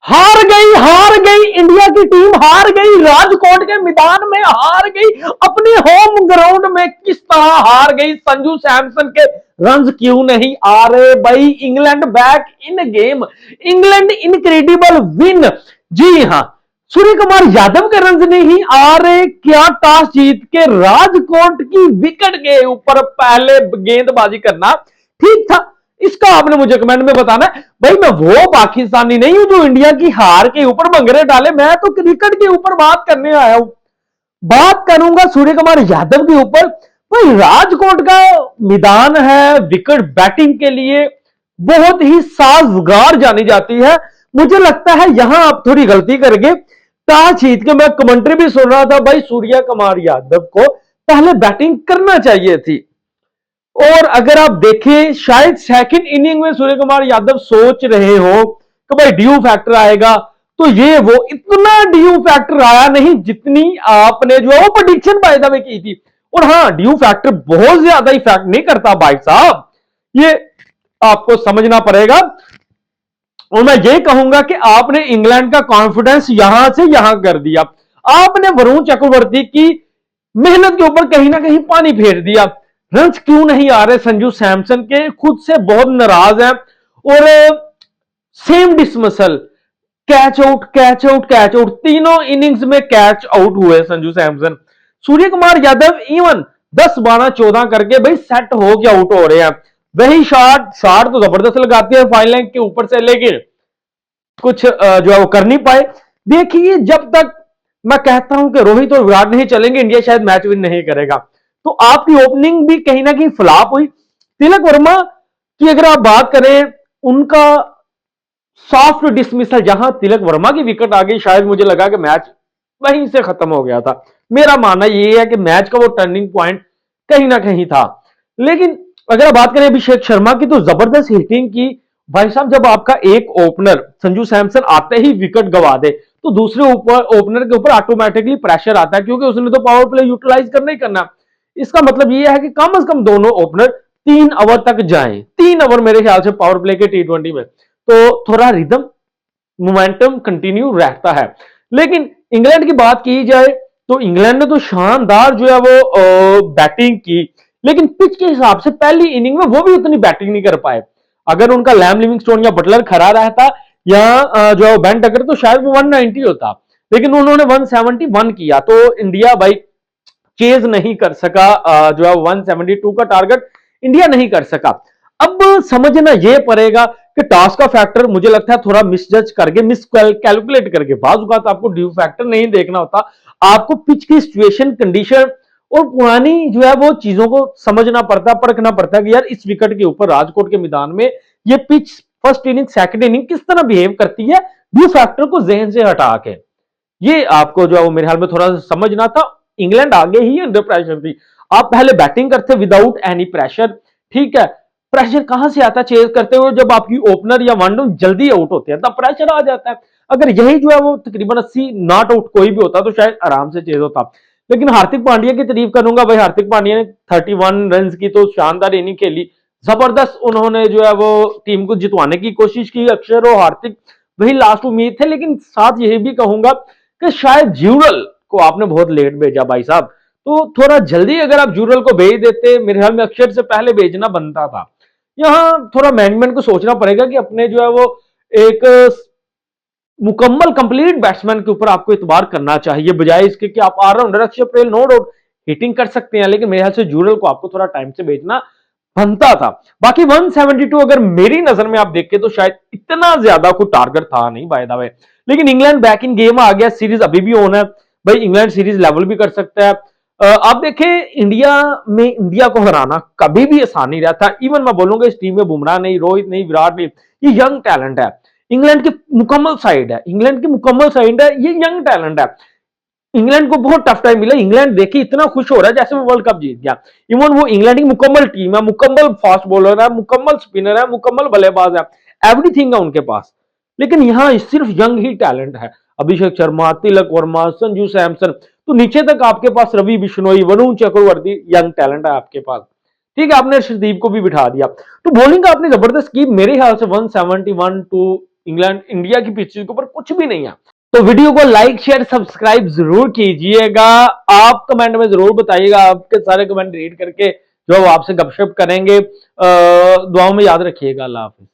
हार गई इंडिया की टीम, हार गई राजकोट के मैदान में, हार गई अपने होम ग्राउंड में। किस तरह हार गई? संजू सैमसन के रन्स क्यों नहीं आ रहे भाई? England back in game, England incredible win. जी हां, सूर्य कुमार यादव के रन्स नहीं आ रहे। क्या टॉस जीत के राजकोट की विकेट के ऊपर पहले गेंदबाजी करना ठीक था? इसका आपने मुझे कमेंट में बताना है। भाई मैं वो पाकिस्तानी नहीं हूं जो इंडिया की हार के ऊपर भंगरे डाले, मैं तो क्रिकेट के ऊपर बात करने आया हूं। बात करूंगा सूर्य कुमार यादव के ऊपर। भाई राजकोट का मैदान है विकेट बैटिंग के लिए बहुत ही साजगार जानी जाती है। मुझे लगता है यहां आप थोड़ी गलती करके टॉस जीत के, मैं कमेंट्री भी सुन रहा था भाई, सूर्य कुमार यादव को पहले बैटिंग करना चाहिए थी। और अगर आप देखें शायद सेकंड इनिंग में सूर्य कुमार यादव सोच रहे हो कि भाई ड्यू फैक्टर आएगा, तो ये वो इतना ड्यू फैक्टर आया नहीं जितनी आपने जो है वो प्रेडिक्शन बाय द वे की थी। और हाँ, ड्यू फैक्टर बहुत ज्यादा इफेक्ट नहीं करता भाई साहब, ये आपको समझना पड़ेगा। और मैं ये कहूंगा कि आपने इंग्लैंड का कॉन्फिडेंस यहां से यहां कर दिया। आपने वरुण चक्रवर्ती की मेहनत के ऊपर कहीं ना कहीं पानी फेर दिया। रन्स क्यों नहीं आ रहे संजू सैमसन के? खुद से बहुत नाराज हैं। और same dismissal, catch out catch out catch out, तीनों इनिंग्स में कैच आउट हुए संजू सैमसन। सूर्य कुमार यादव इवन 10 12 14 करके भाई सेट हो के आउट हो रहे हैं। वही शॉट शॉट तो जबरदस्त लगाते हैं फाइन लाइन के ऊपर से, लेकिन कुछ जो है वो कर नहीं पाए। देखिए जब तक मैं कहता हूं कि रोहित और विराट नहीं चलेंगे, इंडिया शायद मैच विन नहीं करेगा। तो आपकी ओपनिंग भी कहीं ना कहीं फ्लॉप हुई। तिलक वर्मा की अगर आप बात करें, उनका सॉफ्ट डिसमिसल, जहां तिलक वर्मा की विकेट आ गई, शायद मुझे लगा कि मैच वहीं से खत्म हो गया था। मेरा मानना यह है कि मैच का वो टर्निंग पॉइंट कहीं ना कहीं था। लेकिन अगर आप बात करें अभिषेक शर्मा की, तो जबरदस्त हिटिंग की। भाई साहब जब आपका एक ओपनर संजू सैमसन आते ही विकेट गवा दे, तो दूसरे ओपनर के ऊपर ऑटोमेटिकली प्रेशर आता है, क्योंकि उसने तो पावर प्ले यूटिलाइज करना ही करना। इसका मतलब यह है कि कम से कम दोनों ओपनर 3 ओवर तक जाएं। 3 ओवर मेरे ख्याल से पावर प्ले के T20 में, तो थोड़ा रिदम मोमेंटम कंटिन्यू रहता है। लेकिन इंग्लैंड की बात की जाए तो इंग्लैंड ने तो शानदार जो है वो बैटिंग की, लेकिन पिच के हिसाब से पहली इनिंग में वो भी उतनी बैटिंग नहीं कर पाए। अगर उनका लैम लिविंगस्टोन या बटलर खड़ा रहता या जो है बेन टकर, तो शायद वो 190 होता, लेकिन उन्होंने 171 किया। तो इंडिया भाई चेज नहीं कर सका, जो है 172 का टारगेट इंडिया नहीं कर सका। अब समझना यह पड़ेगा कि टॉस का फैक्टर मुझे लगता है थोड़ा मिसजज करके, मिस कैलकुलेट करके, बात आपको ड्यू फैक्टर नहीं देखना होता, आपको पिच की सिचुएशन, कंडीशन और पुरानी जो है वो चीजों को समझना पड़ता, परखना पड़ता है कि यार इस विकेट के ऊपर राजकोट के मैदान में ये pitch first inning second inning किस तरह बिहेव करती है, ड्यू फैक्टर को जहन से हटा के। ये आपको जो है वो मेरे ख्याल में थोड़ा सा समझना था। इंग्लैंड आगे ही अंडर प्रेशर थी। आप पहले बैटिंग करते विदाउट एनी प्रेशर, ठीक है। प्रेशर कहां से आता चेज करते हुए? जब आपकी ओपनर या वन डाउन जल्दी आउट होते हैं तब प्रेशर आ जाता है। अगर यही जो है वो तकरीबन 80 नॉट आउट कोई भी होता तो शायद आराम से चेज होता। लेकिन हार्दिक पांड्या की तारीफ करूंगा भाई, हार्दिक पांड्या ने 31 रन की तो शानदार इनिंग खेली, जबरदस्त उन्होंने जो है वो टीम को जितवाने की कोशिश की। अक्षर और हार्दिक वही लास्ट उम्मीद थे, लेकिन साथ यही भी कहूंगा कि शायद ज्यूरल को आपने बहुत लेट भेजा भाई साहब। तो थोड़ा जल्दी अगर आप ज्यूरल को भेज देते, मेरे ख्याल में अक्षर से पहले भेजना बनता था। यहां थोड़ा मैनेजमेंट को सोचना पड़ेगा कि अपने जो है वो एक मुकम्मल कंप्लीट बैट्समैन के ऊपर आपको इतबार करना चाहिए, बजाय इसके कि आप ऑलराउंडर अक्षर पटेल नो डाउट हिटिंग कर सकते हैं, लेकिन मेरे ख्याल से ज्यूरल को आपको थोड़ा टाइम से भेजना बनता था। बाकी 172 अगर मेरी नजर में आप देखें तो शायद इतना ज्यादा कोई टारगेट था नहीं बाय द वे। लेकिन इंग्लैंड बैक इन गेम आ गया, सीरीज अभी भी ऑन है भाई, इंग्लैंड सीरीज लेवल भी कर सकता है। आप देखें इंडिया में इंडिया को हराना कभी भी आसान नहीं रहता। इवन मैं बोलूंगा इस टीम में बुमराह नहीं, रोहित नहीं, विराट नहीं, ये यंग टैलेंट है। इंग्लैंड की मुकम्मल साइड है, इंग्लैंड की मुकम्मल साइड है, ये यंग टैलेंट है। इंग्लैंड को बहुत टफ टाइम मिला। इंग्लैंड देखिए इतना खुश हो रहा है जैसे वो वर्ल्ड कप जीत गया। इवन वो इंग्लैंड की मुकम्मल टीम है, मुकम्मल फास्ट बॉलर है, मुकम्मल स्पिनर है, मुकम्मल बल्लेबाज है, एवरीथिंग है उनके पास। लेकिन यहां सिर्फ यंग ही टैलेंट है। अभिषेक शर्मा, तिलक वर्मा, संजू सैमसन, तो नीचे तक आपके पास रवि बिश्नोई, वरुण चक्रवर्ती, यंग टैलेंट है आपके पास। ठीक है, आपने अर्शदीप को भी बिठा दिया। तो बॉलिंग का आपने जबरदस्त की, मेरे ख्याल से 171 टू इंग्लैंड इंडिया की पिचेस के ऊपर कुछ भी नहीं है। तो वीडियो को लाइक शेयर सब्सक्राइब जरूर कीजिएगा। आप कमेंट में जरूर बताइएगा, आपके सारे कमेंट रीड करके जो आपसे गपशप करेंगे। दुआओं में याद रखिएगा। अल्लाह हाफिज।